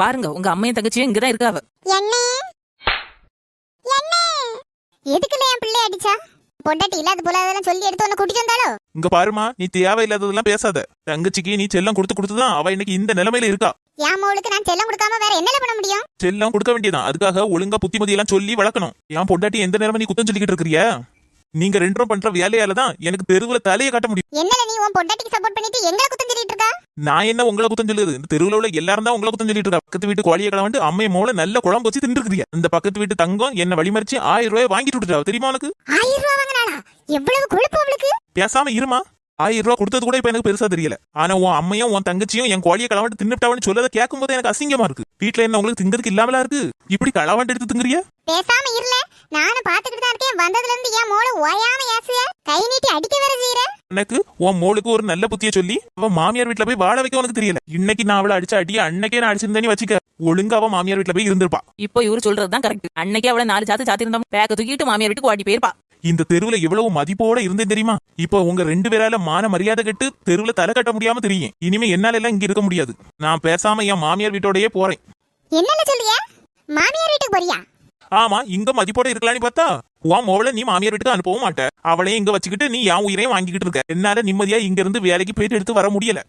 பாருங்க உங்க அம்மையும் தங்கச்சியும் இங்கதான் இருக்காவ. என்ன என்ன எதுக்குல என் பிள்ளை அடிச்சா? பொண்டாட்டி இல்லாத போல அதெல்லாம் சொல்லி எடுத்து உன்னை கூட்டிட்டு வந்தாலோ? இங்க பாருமா, நீ தேவையில்லாததெல்லாம் பேசாத. தங்கச்சிக்கு நீ செல்லம் கொடுத்துதான் அவ இன்னைக்கு இந்த நிலைமையில இருக்கா. என் மோளுக்கு நான் செல்லம் கொடுக்காம வேற என்னல பண்ண முடியும்? செல்லம் கொடுக்க வேண்டியதான். அதுக்காக ஒழுங்கா புத்திமதி எல்லாம் சொல்லி வளர்க்கணும். என் பொண்டாட்டி எந்த நேரமா நீ குத்தம் சொல்லிக்கிட்டு இருக்கிறியா? நீங்க ரெண்டும் பண்ற வேலையாலதான் எனக்கு தெருவுல தலையை காட்ட முடியும். என்னல நீ உன் பொண்டாட்டிக்கு சப்போர்ட் பண்ணிட்டு எங்களை குத்தம் சொல்லிட்டு இருக்கா? நான் என்ன உங்களை குத்தம் சொல்லுது? இந்த தெருவுல உள்ள எல்லாரும் தான் உங்களை குத்தம் சொல்லிட்டு இருக்கா. பக்கத்து வீட்டு கோழியை கிளம்பிட்டு அம்மையை மோள நல்ல குழம்பு வச்சு தின்றுக்கிறியா. இந்த பக்கத்து வீட்டு தங்கம் என்ன வழிமறிச்சு 1000 ரூபாய் வாங்கிட்டு விட்டுட்டா. தெரியுமா உனக்கு? 1000 ரூபாய் வாங்கினாளா? எவ்வளவு கொழுப்பு அவளுக்கு! பேசாம இருமா. 1000 ரூபாய் கொடுத்தது கூட இப்ப எனக்கு பெருசா தெரியல. ஆனா உன் அம்மையும் உன் தங்கச்சியும் என் கோழியை களவாண்டு தின்னுட்டாவன்னு சொல்லதை கேட்கும் போது எனக்கு அசிங்கமா இருக்கு. வீட்டுல என்ன உங்களுக்கு திங்கிறதுக்கு இல்லாமலா இருக்கு? இப்படி களவாண்டு எடுத்து திங்குறியா? பேசாம இருல. நானும் பாத்துக்கிட்டு தான் இருக்கேன். வந்ததுல இருந்து என் மோள ஓயாம ஏசுய. கை நீட்டி அடிக்க வேற செய்யற. எனக்கு உன் மோளுக்கு ஒரு நல்ல புத்திய சொல்லி அவ மாமியார் வீட்டுல போய் வாழ வைக்க உனக்கு தெரியல. இன்னைக்கு நான் அவளை அடிச்ச அடிய அன்னைக்கே நான் அடிச்சிருந்தேன்னு வச்சுக்க. ஒழுங்கா அவ மாமியார் வீட்டுல போய் இருந்திருப்பா. இப்போ இவரு சொல்றதுதான் கரெக்ட். அன்னைக்கே அவளை 4 சாத்து சாத்திருந்தோம். பேக்க தூக்கிட்டு மாமியார் வீட்டுக்கு ஓடி போயிருப்பா. இந்த தெருவுல எவ்வளவு மதிப்போட இருந்தேன் தெரியுமா? இப்போ உங்க 2 பேரால மான மரியாதை கட்டு தெருவுல தலை கட்ட முடியாம தெரியும். இனிமே என்னால எல்லாம் இங்க இருக்க முடியாது. நான் பேசாம என் மாமியார் வீட்டோடயே போறேன். என்னல சொல்றியா? மாமியார் வீட்டுக்கு போறியா? ஆமா, இங்க மதிப்போட இருக்கலாம்னு பார்த்தா உன் மோளை நீ மாமியார் வீட்டுக்கு அனுப்பவும் மாட்ட. அவளையும் இங்க வச்சுக்கிட்டு நீ என் உயிரையும் வாங்கிக்கிட்டு இருக்க. என்னால நிம்மதியா இங்க இருந்து வேலைக்கு போயிட்டு எடுத்து வர முடியல.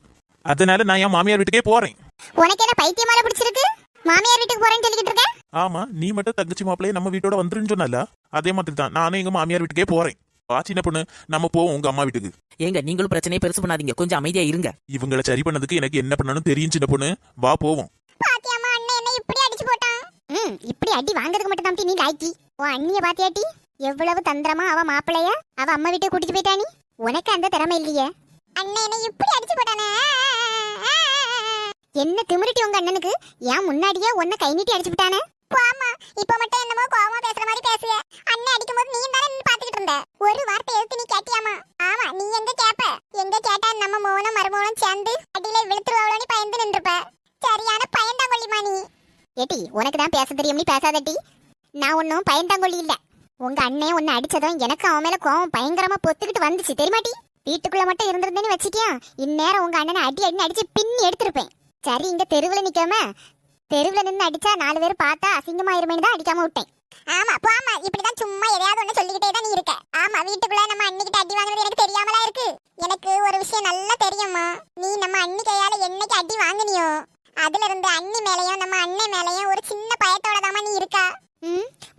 அதனால நான் என் மாமியார் வீட்டுக்கே போறேன். உனக்கு என்ன பைத்தியமால பிடிச்சிருக்கு? மாமியார் வீட்டுக்கு போறேன்னு சொல்லிக்கிட்டு இருக்க? ஆமா, நீ மட்டும் தங்கச்சி மாப்பிளைய நம்ம வீட்டோட வந்துருன்னு சொன்னல, அதே மாதிரி தான் நானும் எங்க மாமியார் வீட்டுக்கே போறேன். வா சின்ன பொண்ணு, நம்ம போவோம் உங்க அம்மா வீட்டுக்கு. ஏங்க நீங்களும் பிரச்சனையை பெருசு பண்ணாதீங்க, கொஞ்சம் அமைதியா இருங்க. இவங்களை சரி பண்ணதுக்கு எனக்கு என்ன பண்ணணும் தெரியும் சின்ன பொண்ணு. வா போவோம். பாத்தியாமா அண்ணன் என்ன இப்படி அடிச்சு போட்டான்? இப்படி அடி வாங்குறதுக்கு மட்டும் தான் நீ லாய்க்கி. உன் அண்ணிய பாத்தியாட்டி? எவ்வளவு தந்திரமா அவ மாப்பிளைய அவ அம்மா வீட்டுக்கு கூட்டிட்டு போயிட்டானி. உனக்கு அந்த திறமை இல்லையே. அண்ணன் என்ன இப்படி அடிச்சு போட்டானே. என்ன திமிருட்டி உங்க அண்ணனுக்கு? ஏன் முன்னாடியே உன்னை கை நீட்டி அடிச்சு விட்டானே? போமா, இப்ப மட்டும் என்னமோ கோவமா பேசுற மாதிரி பேசுய. அண்ணன் அடிக்கும்போது நீ தானே நின்னு பாத்துக்கிட்டு இருந்த. ஒரு வார்த்தை எடுத்து நீ கேட்டியாமா? ஆமா, நீ எங்க கேப்ப? எங்க கேட்டா நம்ம மோனும் மருமோனும் சேர்ந்து அடியில விழுத்துருவாளோன்னு பயந்து நின்றுப்ப. சரியான பயந்தாங்கொல்லிமா நீ. ஏட்டி, உனக்கு தான் பேச தெரியும், நீ பேசாதட்டி. நான் ஒன்னும் பயந்தாங்கொல்லி இல்ல. உங்க அண்ணன் உன்னை அடிச்சதும் எனக்கு அவன் மேல கோவம் பயங்கரமா பொத்துக்கிட்டு வந்துச்சு தெரியுமாட்டி. வீட்டுக்குள்ள மட்டும் இருந்திருந்தேன்னு வச்சுக்கியா, இந்நேரம் உங்க அண்ணனை அடி அடி அடிச்சு பின்னி எடுத்திருப்பேன். சரி, இங்க தெருவுல நிக்காம தெருவுல நின்று அடிச்சா 4 பேர் பார்த்தா அசிங்கமாயிருமேன்னு தான் அடிக்காம விட்டேன். ஆமா போமா, இப்படிதான் சும்மா எதையாவது ஒண்ணு சொல்லிக்கிட்டே தான் நீ இருக்க. ஆமா, வீட்டுக்குள்ள நம்ம அண்ணிக்கிட்ட அடி வாங்குறது எனக்கு தெரியாமலா இருக்கு. எனக்கு ஒரு விஷயம் நல்லா தெரியுமா. நீ நம்ம அண்ணி கையால என்னைக்கு அடி வாங்குனியோ அதுல இருந்து அண்ணி மேலயும் நம்ம அண்ணன் மேலயும் ஒரு சின்ன பயத்தோட தாமா நீ இருக்கா.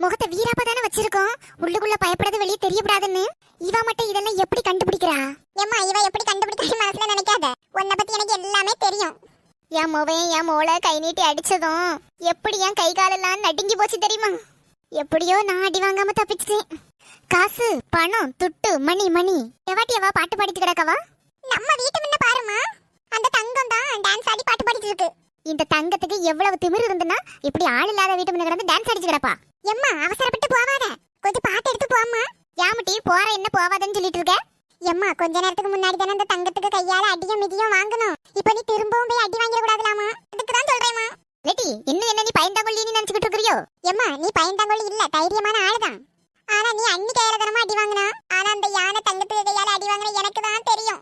முகத்தை வீராப்பா தானே வச்சிருக்கோம். உள்ளுக்குள்ள பயப்படாத வெளியே தெரியப்படாதுன்னு. இவ மட்டும் இதெல்லாம் எப்படி கண்டுபிடிக்கிறா? ஏம்மா, இவ எப்படி கண்டுபிடிக்கிறா மனசுல நினைக்காத. உன்னை பத்தி எனக்கு எல்லாமே தெரியும். என் மோவையும் என் மோளை கை நீட்டி அடிச்சதும் எப்படி என் கை காலெல்லாம் நடுங்கி போச்சு தெரியுமா? எப்படியோ நான் அடி வாங்காம தப்பிச்சிட்டேன். காசு, பணம், துட்டு, மணி மணி. எவாட்டியவா பாட்டு பாடிட்டு கிடக்கவா? நம்ம வீட்டு முன்ன பாருமா, அந்த தங்கம் தான் டான்ஸ் ஆடி பாட்டு பாடிட்டு இருக்கு. இந்த தங்கத்துக்கு எவ்வளவு திமிரு இருந்துன்னா இப்படி ஆள் இல்லாத வீட்டு முன்ன கிடந்து டான்ஸ் அடிச்சு கிடப்பா. எம்மா, அவசரப்பட்டு போவாத, கொஞ்சம் பாட்டு எடுத்து போம்மா. யாமட்டி போற என்ன போவாதன்னு சொல்லிட்டு இருக்க? எம்மா, கொஞ்ச நேரத்துக்கு முன்னாடி தானே அந்த தங்கத்துக்கு கையால அடியும் மிதியும் வாங்கணும். இப்ப நீ திரும்பவும் போய் அடி வாங்கிட கூடாதுலாமா? அதுக்கு தான் சொல்றேம்மா. லேட்டி, இன்னும் என்ன நீ பயந்தாங்கொல்லி நீ நினைச்சுக்கிட்டு இருக்கறியோ? எம்மா, நீ பயந்தாங்கொல்லி இல்ல, தைரியமான ஆளுதான். ஆனா நீ அண்ணி கையால தானமா அடி வாங்கினா. ஆனா அந்த யானை தங்கத்துக்கு கையால அடி வாங்கின எனக்கு தான் தெரியும்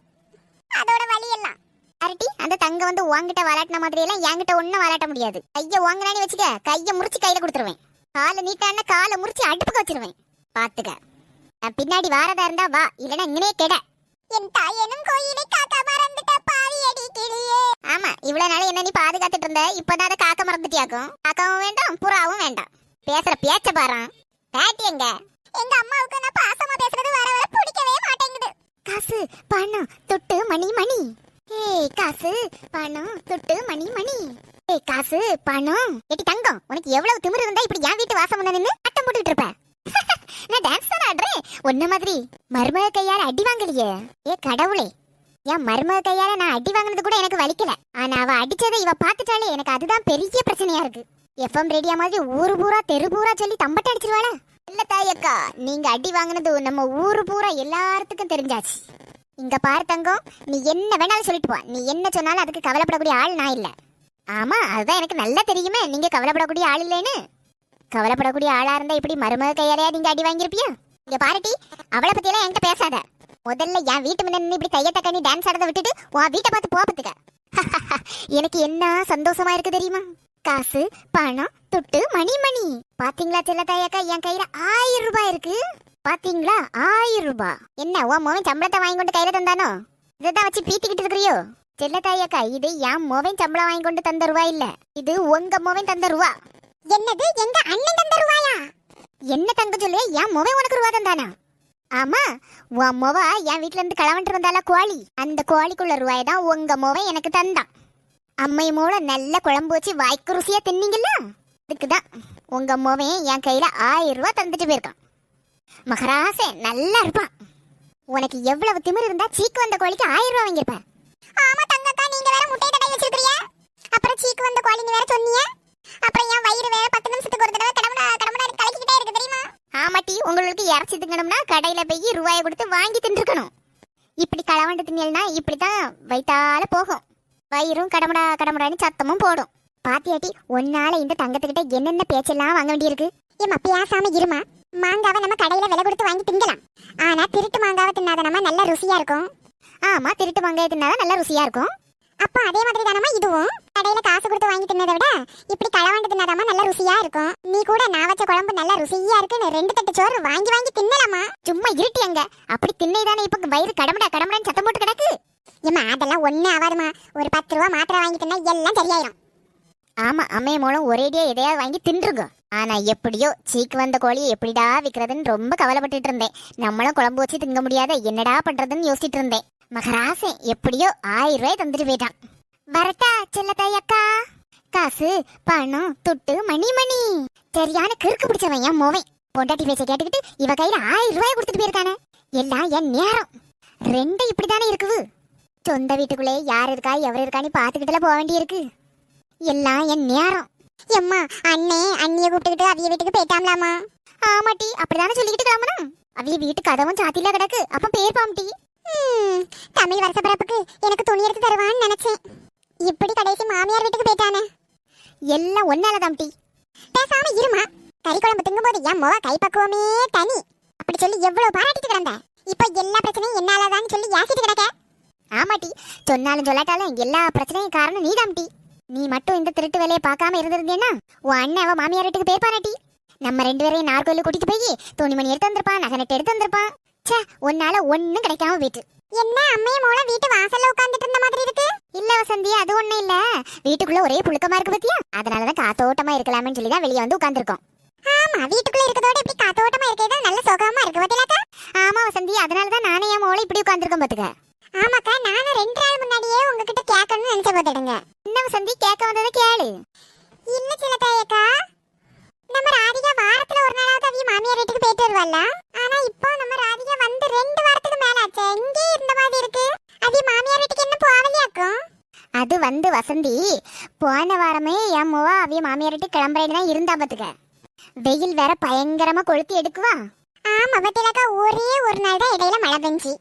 அதோட வலி எல்லாம். அரட்டி, அந்த தங்க வந்து உன்கிட்ட வாலாட்டின மாதிரி எல்லாம் என்கிட்ட ஒன்னும் வாலாட்ட முடியாது. கைய வாங்கினானே வச்சுக்க, கைய முறிச்சு கையில கொடுத்துருவேன். காலை நீட்டான காலை முறிச்சு அடுப்புக்கு வச்சிருவேன். பாத்துக்க. நான் பின்னாடி வாரதா இருந்தா வா, இல்லனா இங்கனே கெட. என் தாயனும் கோயிலை காக்க மறந்துட்ட பாவி அடி கிளியே. ஆமா, இவ்வளவு நாள் என்ன நீ பாதுகாத்துட்டு இருந்த, இப்பதான் அதை காக்க மறந்துட்டியாக்கும். காக்காவும் வேண்டாம், புறாவும் வேண்டாம். பேசுற பேச்ச பாரு. பேட்டி எங்க? எங்க அம்மாவுக்கு நான் பாசமா பேசுறது வர வர பிடிக்கவே மாட்டேங்குது. காசு, பணம், துட்டு, மணி மணி. ஏய், காசு, பணம், துட்டு, மணி மணி. ஏய், காசு, பணம். ஏட்டி தங்கம், உனக்கு எவ்வளவு திமிரு இருந்தா இப்படி என் வீட்டு வாசம் முன்ன நின்னு ஆட்டம் போட்டுட்டு இருப்ப? நான் டான்ஸ் தான் ஆடுறேன். ஒன்ன மாதிரி மருமக கையால அடி வாங்கலையே. ஏ கடவுளே, என் மருமக கையால நான் அடி வாங்கினது கூட எனக்கு வலிக்கல. ஆனா அவ அடிச்சதை இவ பாத்துட்டாலே எனக்கு அதுதான் பெரிய பிரச்சனையா இருக்கு. எஃப்எம் ரேடியா மாதிரி ஊரு பூரா தெரு பூரா சொல்லி தம்பட்ட அடிச்சிருவாளா? இல்ல தாயக்கா, நீங்க அடி வாங்கினது நம்ம ஊரு பூரா எல்லாத்துக்கும் தெரிஞ்சாச்சு. இங்க பாரு தங்கம், நீ என்ன வேணாலும் சொல்லிட்டு போ. நீ என்ன சொன்னாலும் அதுக்கு கவலைப்படக்கூடிய ஆள் நான் இல்ல. ஆமா, அதுதான் எனக்கு நல்லா தெரியுமே நீங்க கவலைப்படக்கூடிய ஆள் இல்லைன்னு. கவலைப்படக்கூடிய ஆளா இருந்தா இப்படி மருமக கையாலையா நீங்க அடி வாங்கிருப்பியா? இங்க பாருட்டி, அவளை பத்தி எல்லாம் என்கிட்ட பேசாத. முதல்ல என் வீட்டு முன்ன இப்படி கையத்த கண்ணி டான்ஸ் ஆடுறத விட்டுட்டு உன் வீட்டை பார்த்து போப்பத்துக்க. எனக்கு என்ன சந்தோஷமா இருக்கு தெரியுமா? காசு பணம் துட்டு மணி மணி. பாத்தீங்களா செல்லத்தாயக்கா, என் கையில 1000 ரூபாய் இருக்கு. பாத்தீங்களா 1000 ரூபாய். என்ன உன் மோவன் சம்பளத்தை வாங்கி கொண்டு கையில தந்தானோ? இதான் வச்சு பீத்திக்கிட்டு இருக்கிறியோ? செல்லத்தாயக்கா, இது என் மோவன் சம்பளம் வாங்கி கொண்டு தந்த ரூபாய் இல்ல, இது உங்க மோவன் தந்த ரூபா. என்னது, எங்க அண்ணன் தந்த ரூபாயா? என்ன தங்க சொல்லு, என் மோவன் உனக்கு ரூபா தந்தானா? ஆமா, உன் மோவா என் வீட்டுல இருந்து களவன்ட்டு இருந்தால கோழி, அந்த கோழிக்குள்ள ரூபாய் தான் உங்க மோவன் எனக்கு தந்தான். அம்மை மூலம் நல்ல குழம்பு வச்சு வாய்க்கு ருசியா தின்னீங்கல்ல, அதுக்குதான் உங்க மோவன் என் கையில 1000 ரூபாய் தந்துட்டு போயிருக்கான். மகராசே நல்லா இருப்பான். உனக்கு எவ்வளவு திமிரு இருந்தா சீக்கு வந்த கோழிக்கு 1000 ரூபாய் வாங்கியிருப்ப. ஆமா தங்கக்கா, நீங்க வேற முட்டை தடை வச்சிருக்கீங்க. அப்புறம் சீக்கு வந்த கோழின்னு வேற சொன்னீங்க. அப்புறம் என் வயிறு வேற 10 நிமிஷத்துக்கு ஒரு தடவை கடமுடா கலக்கிக்கிட்டே இருக்கு தெரியுமா? ஆமாட்டி, உங்களுக்கு இறச்சி திங்கணும்னா கடையில போய் ரூபாயை கொடுத்து வாங்கி தின்றுக்கணும். இப்படி களவண்டு தின்னல்னா இப்படித்தான் வயித்தால போகும். வயிறும் கடமுடான்னு சத்தமும் போடும். பாத்தியாட்டி, ஒன்னால இந்த தங்கத்துக்கிட்ட என்னென்ன பேச்செல்லாம் வாங்க வேண்டியிருக்கு. ஏமா பேசாம இருமா. மாங்காவை நம்ம கடையில விலை கொடுத்து வாங்கி திங்கலாம். ஆனா திருட்டு மாங்காவை தின்னாத நம்ம நல்ல ருசியா இருக்கும். ஆமா, திருட்டு மாங்காய் தின்னாதான் நல்ல ருசியா இருக்கும். அப்ப அதே மாதிரி தானமா இதுவும். கடையில காசு கொடுத்து வாங்கி தின்னதை விட இப்படி களவாண்டு தின்னாதாமா நல்ல ருசியா இருக்கும். நீ கூட நான் வச்ச குழம்பு நல்ல ருசியா இருக்குன்னு 2 தட்டு சோறு வாங்கி தின்னலாமா? சும்மா இருட்டி அங்க. அப்படி தின்னைதானே இப்ப வயிறு கடமுடான்னு சத்தம் போட்டு கிடக்கு. ஏமா அதெல்லாம் ஒண்ணு ஆகாதுமா. ஒரு 10 ரூபா மாத்திரை வாங்கி தின்னா எல்லாம் சரியாயிரும். ஆமா, அம்மைய மூலம் ஒரேடியா எதையாவது வாங்கி தின்றுங்க. ஆனா எப்படியோ சீக்கு வந்த கோழியை எப்படிடா விற்கிறதுன்னு ரொம்ப கவலைப்பட்டுட்டு இருந்தேன். நம்மளும் குழம்பு வச்சு திங்க முடியாத என்னடா பண்றதுன்னு யோசிச்சுட்டு இருந்தேன். மகராசன் எப்படியோ 1000 ரூபாய் தந்துட்டு போயிட்டான். வரட்டா செல்லத்தாய் அக்கா. காசு பணம் துட்டு மணி மணி. சரியான கிறுக்கு பிடிச்சவன் என் மோவன். பொண்டாட்டி பேச்ச கேட்டுக்கிட்டு இவ கையில 1000 ரூபாய் கொடுத்துட்டு போயிருக்கானே. எல்லாம் என் நேரம். 2 இப்படித்தானே இருக்குது. சொந்த வீட்டுக்குள்ளே யார் இருக்கா எவர் இருக்கான்னு பாத்துக்கிட்டுல போக வேண்டி இருக்கு. எல்லாம் என் நேரம். எம்மா, அண்ணிய கூப்பிட்டுக்கிட்டு அவிய வீட்டுக்கு போயிட்டாம்லாமா? ஆமாட்டி, அப்படிதானே சொல்லிக்கிட்டு கிளம்பணும். அவிய வீட்டு கதவும் சாத்தில கிடக்கு. அப்ப பேர் பாம்டி. தமிழ் வருஷ பிறப்புக்கு எனக்கு துணி எடுத்து தருவான்னு நினைச்சேன். இப்படி கடைசி மாமியார் வீட்டுக்கு போயிட்டானே. எல்லாம் ஒன்னாலதான் டி. பேசாம இருமா. கறி குழம்பு திங்கும் போது என் மொவ கைப்பக்குவமே தனி அப்படி சொல்லி எவ்வளவு பாராட்டிட்டு கிடந்த. இப்ப எல்லா பிரச்சனையும் என்னாலதான் சொல்லி யாசிட்டு கிடக்க. ஆமாட்டி, சொன்னாலும் சொல்லாட்டாலும் எல்லா பிரச்சனையும் காரணம் நீதான் டி. நீ மட்டும் இந்த திருட்டு வேலையை பார்க்காம இருந்திருந்தேன்னா உன் அண்ணன் அவ மாமியார் வீட்டுக்கு போயிருப்பானாட்டி. நம்ம 2 பேரையும் நார்கோயில கூட்டிட்டு போய் துணிமணி எடுத்து வந்திருப்பான், நகை நட்டு எடுத்து வந்திருப்பான். சே, உன்னால ஒண்ணும் கிடைக்காம போயிட்டு. என்ன அம்மைய மூல வீட்டு வாசல்ல உட்கார்ந்துட்டு இருந்த மாதிரி இருக்கு? இல்ல வசந்தி, அது ஒண்ணும் இல்ல. வீட்டுக்குள்ள ஒரே புழுக்கமா இருக்கு பத்தியா, அதனாலதான் காத்தோட்டமா இருக்கலாம்னு சொல்லிதான் வெளியே வந்து உட்கார்ந்துருக்கோம். ஆமா, வீட்டுக்குள்ள இருக்கதோட இப்படி காத்தோட்டமா இருக்கேதான் நல்ல சுகமா இருக்கு பத்தியாக்கா. ஆமா வசந்தி, அதனாலதான் நானே என் மோளை இப்படி உட்கார்ந்துருக்கோம் பாத்துக்க. ஆமாக்கா, நானும் 2 நாள் முன்னாடியே உங்ககிட்ட கேட்கணும்னு நினைச்ச போட்டுடுங்க. என்ன வசந்தி, கேட்க வந்ததை கேளு. இல்ல சிலத்தாயக்கா, நம்ம ராதிகா வாரத்துல ஒரு நாளாவது அவிய மாமியார் வீட்டுக்கு போயிட்டு வருவாள்ல. ஆனா இப்போ நம்ம ராதிகா வந்து 2 வாரத்துக்கு மேல ஆச்சு. எங்கே இருந்த மாதிரி இருக்கு. அவிய மாமியார் வீட்டுக்கு என்ன போகலையாக்கும்? அது வந்து வசந்தி, போன வாரமே என் மூவா அவிய மாமியார் வீட்டுக்கு கிளம்புறேன்னு தான் இருந்தா பாத்துக்க. வெயில் வேற பயங்கரமா கொளுத்தி எடுக்குவா. ஆமா பத்திலக்கா, ஒரே ஒரு நாள் தான் இடையில மழை பெஞ்சி.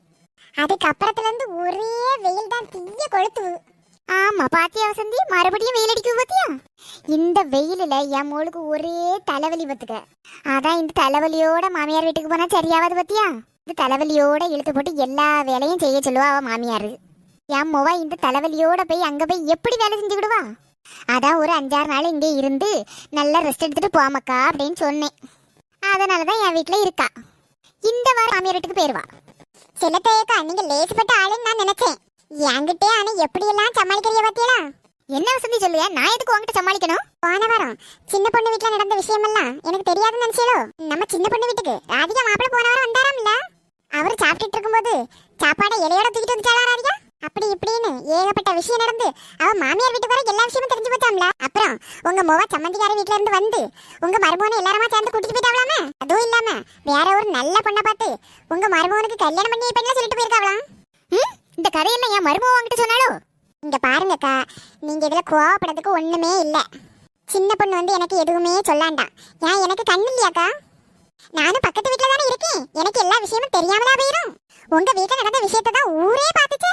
அதுக்கப்புறத்துல இருந்து ஒரே வெயில் தான் தீய கொளுத்துவு. ஆமா பாத்தியா வசந்தி, மறுபடியும் வெயில் அடிக்குது பாத்தியா. இந்த வெயிலில் என் மோளுக்கு ஒரே தலைவலி பத்துக்க. அதான் இந்த தலைவலியோட மாமியார் வீட்டுக்கு போனா சரியாவது பத்தியா. இந்த தலைவலியோட இழுத்து போட்டு எல்லா வேலையும் செய்ய சொல்லுவா அவ மாமியாரு. என் மொவா இந்த தலைவலியோட போய் அங்க போய் எப்படி வேலை செஞ்சுக்கிடுவா. அதான் ஒரு 5-6 நாள் இங்கே இருந்து நல்லா ரெஸ்ட் எடுத்துட்டு போமக்கா அப்படின்னு சொன்னேன். அதனாலதான் என் வீட்டுல இருக்கா. இந்த வாரம் மாமியார் வீட்டுக்கு போயிருவா. சிலத்தையக்கா, நீங்க லேசுப்பட்ட ஆளுன்னு நான் நினைச்சேன். என்கிட்டே ஆனா எப்படி எல்லாம் சமாளிக்கிறிய பத்தியலா? என்ன வசந்தி சொல்லுயா, நான் எதுக்கு உங்ககிட்ட சமாளிக்கணும்? போன வாரம் சின்ன பொண்ணு வீட்டுல நடந்த விஷயம் எல்லாம் எனக்கு தெரியாதுன்னு நினைச்சேலோ. நம்ம சின்ன பொண்ணு வீட்டுக்கு ராதிகா மாப்பிள்ள போன வாரம் வந்தாராம்ல. அவரு சாப்பிட்டுட்டு இருக்கும்போது சாப்பாடை இலையோட தூக்கிட்டு வந்துச்சாளா ராதிகா. அப்படி இப்படின்னு ஏகப்பட்ட விஷயம் நடந்து அவ மாமியார் வீட்டுக்கு வர எல்லா விஷயமும் தெரிஞ்சு போச்சாம்ல. அப்புறம் உங்க மோவா சம்மந்திக்கார வீட்டுல இருந்து வந்து உங்க மருமகனை எல்லாருமா சேர்ந்து கூட்டிட்டு போயிட்டாவலாமே. அதுவும் இல்லாம வேற ஒரு நல்ல பொண்ணை பார்த்து உங்க மருமகனுக்கு கல்யாணம் பண்ணி பெண்ண சொல்லிட்டு போயிருக்காவலாம். இந்த கதையெல்லாம் என் மருமகன் வாங்கிட்டு சொன்னாலும். இங்க பாருங்கக்கா, நீங்க இதுல கோவப்படுறதுக்கு ஒண்ணுமே இல்ல. சின்ன பொண்ணு வந்து எனக்கு எதுவுமே சொல்லாண்டாம். ஏன் எனக்கு கண்ணு இல்லையாக்கா? நானும் பக்கத்து வீட்டுல தானே இருக்கேன். எனக்கு எல்லா விஷயமும் தெரியாமலா போயிரும். உங்க வீட்டுல நடந்த விஷயத்தை தான் ஊரே பாத்துச்சு.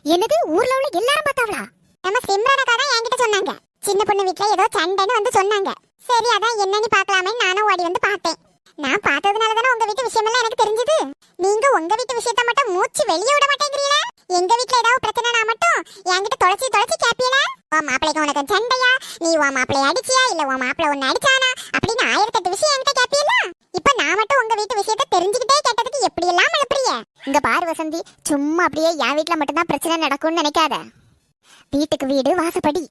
என்னது, ஊர்ல உள்ள எல்லாரும் பார்த்தாவளா? நம்ம சிம்ரனக்கா தான் என்கிட்ட சொன்னாங்க. சின்ன பொண்ணு வீட்டுல ஏதோ சண்டைன்னு வந்து சொன்னாங்க. சரி, அதான் என்னன்னு பாக்கலாமே நானும் ஓடி வந்து பார்த்தேன். நான் பார்த்ததுனால தானே உங்க வீட்டு விஷயம் எல்லாம் எனக்கு தெரிஞ்சது. நீங்க உங்க வீட்டு விஷயத்த மட்டும் மூச்சு வெளியே விட மாட்டேங்கிறீங்களே. எங்க வீட்ல ஏதாவது பிரச்சனைனா மட்டும் என்கிட்ட தொலைச்சி கேப்பியல. உன் மாப்பிளைக்கு உனக்கு சண்டையா, நீ உன் மாப்பிளைய அடிச்சியா, இல்ல உன் மாப்பிளை உன்னை அடிச்சானா அப்படின்னு 1008 விஷயம் என்கிட்ட கேப்பியல. இப்ப நான் மட்டும் உங்க வீட்டு விஷயத்தை தெரிஞ்சுக்கிட்டே கேட்டதுக்கு எப்படி எல்லாம் அனுப்புறிய? இங்க பாரு வசந்தி, சும்மா அப்படியே என் வீட்ல மட்டும்தான் பிரச்சனை நடக்கும்னு நினைக்காத. வீட்டுக்கு வீடு வாசப்படி.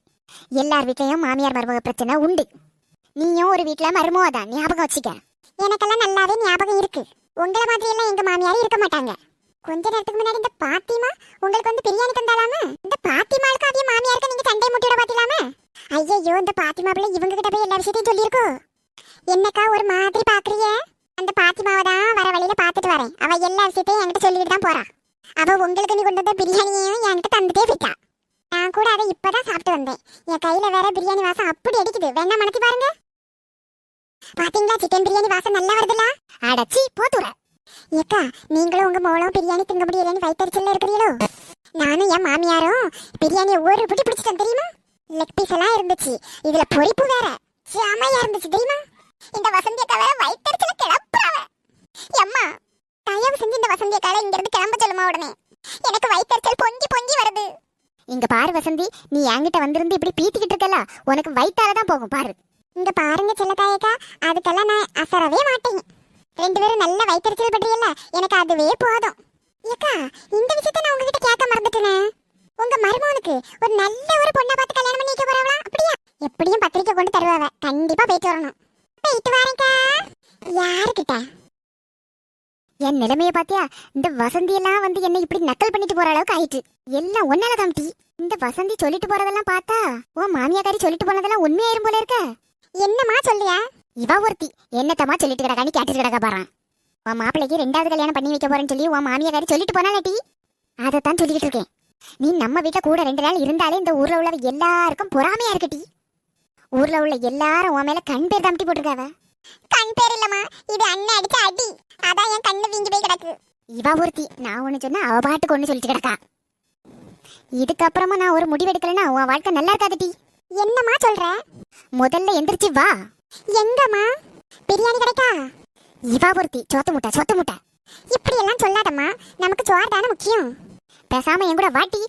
எல்லார் வீட்லயும் மாமியார் மருமக பிரச்சனை உண்டு. நீயும் ஒரு வீட்ல மருமகதான், ஞாபகம் வச்சுக்க. எனக்கெல்லாம் நல்லாவே ஞாபகம் இருக்கு. உங்கள மாதிரி எல்லாம் எங்க மாமியாரும் இருக்க மாட்டாங்க. கொஞ்ச நேரத்துக்கு முன்னாடி இந்த பாத்திமா உங்களுக்கு வந்து பிரியாணி தந்தாலாமா? இந்த பாத்திமாளுக்கு அதே மாமியாருக்கு நீங்க சண்டை முட்டியோட பாத்தீங்களாமா? ஐயோ, இந்த பாத்திமா பிள்ளை இவங்க கிட்ட போய் எல்லா விஷயத்தையும் சொல்லியிருக்கோ. என்னக்கா ஒரு மாதிரி பாக்குறிய? அந்த பாத்திமாவை தான் வர வழியில பாத்துட்டு வரேன். அவ எல்லா விஷயத்தையும் என்கிட்ட சொல்லிட்டு தான் போறா. அவ உங்களுக்கு நீ கொண்டு வந்த பிரியாணியையும் என்கிட்ட தந்துட்டே போயிட்டா. நான் கூட அதை இப்பதான் சாப்பிட்டு வந்தேன். என் கையில வேற பிரியாணி வாசம் அப்படி அடிக்குது. வேணா மணத்தி பாருங்க. பாத்தீங்களா, சிக்கன் பிரியாணி வாசம் நல்லா வருதுல. அடச்சி போத்துற. ஏக்கா, நீங்களும் உங்க மோளும் பிரியாணி திங்க முடியலன்னு வயிற்றுச்சல்ல இருக்கிறீங்களோ? நானும் என் மாமியாரும் பிரியாணியை ஒரு பிடி பிடிச்சிட்டோம் தெரியுமா? லெக் பீஸ் எல்லாம் இருந்துச்சு, இதுல பொரிப்பு வேற செமையா இருந்துச்சு தெரியுமா? இந்த வசந்தி அக்கா வேற வயிற்றுச்சல கிளப்புறாவ. அம்மா, தயவு செஞ்சு இந்த வசந்தி அக்கால இங்க இருந்து கிளம்ப சொல்லுமா உடனே. எனக்கு வயிற்றுச்சல் பொங்கி பொங்கி வருது. இங்க பாரு வசந்தி, நீ என்கிட்ட வந்திருந்து இப்படி பீத்திக்கிட்டு இருக்கல, உனக்கு வயிற்றால தான் போகும் பாரு. இங்க பாருங்க செல்லத்தாயக்கா, அதுக்கெல்லாம் நான் அசரவே மாட்டேன். 2 பேரும் நல்ல வயிற்றுச்சல் பண்றீல்ல, எனக்கு அதுவே போதும். ஏக்கா, இந்த விஷயத்தை நான் உங்ககிட்ட கேட்க மறந்துட்டேனே. உங்க மருமகனுக்கு ஒரு நல்ல ஒரு பொண்ணை பார்த்து கல்யாணம் பண்ணி வைக்க போறாங்களா? அப்படியா? எப்படியும் பத்திரிக்கை கொண்டு தருவாவ. கண்டிப்பா போயிட்டு வரணும். போயிட்டு வரேன்க்கா. யாருக்கிட்ட? என் நிலைமைய பாத்தியா? இந்த வசந்தி எல்லாம் வந்து என்ன இப்படி நக்கல் பண்ணிட்டு போற அளவுக்கு ஆயிட்டு. எல்லாம் ஒன்னால தாம்டி. இந்த வசந்தி சொல்லிட்டு போறதெல்லாம் பார்த்தா உன் மாமியாக்காரி சொல்லிட்டு போனதெல்லாம் உண்மையாயிரும் போல இருக்க. என்னமா சொல்லியா? இவ ஒருத்தி என்னத்தமா சொல்லிட்டு கிடக்கான்னு கேட்டுட்டு கிடக்க பாறான். உன் மாப்பிள்ளைக்கு 2வது கல்யாணம் பண்ணி வைக்க போறேன்னு சொல்லி உன் மாமியாக்காரி சொல்லிட்டு போனாலட்டி. அதைத்தான் சொல்லிக்கிட்டு இருக்கேன். நீ நம்ம வீட்டை கூட 2 நாள் இருந்தாலே இந்த ஊர்ல உள்ள எல்லாருக்கும் பொறாமையா இருக்கட்டி. ஊர்ல உள்ள எல்லாரும் உன் மேல கண் பேர் தாம்டி போட்டிருக்காவ. கண் பேர் இல்லம்மா, இது அண்ணன் அடிச்ச அடி. அதான் என் கண்ணு வீங்கி போய் கிடக்கு. இவ ஒருத்தி நான் ஒண்ணு சொன்னா அவ பாட்டுக்கு ஒண்ணு சொல்லிட்டு கிடக்கா. இதுக்கப்புறமா நான் ஒரு முடிவு எடுக்கலன்னா உன் வாழ்க்கை நல்லா இருக்காதுட்டி. என்னம்மா சொல்ற? முதல்ல எந்திரிச்சு வா. எங்கம்மா? பிரியாணி கிடைக்கா? இவா ஒருத்தி சோத்து முட்டை இப்படி எல்லாம் சொல்லாதம்மா, நமக்கு சோறு தானே முக்கியம். பேசாம என் கூட வாட்டி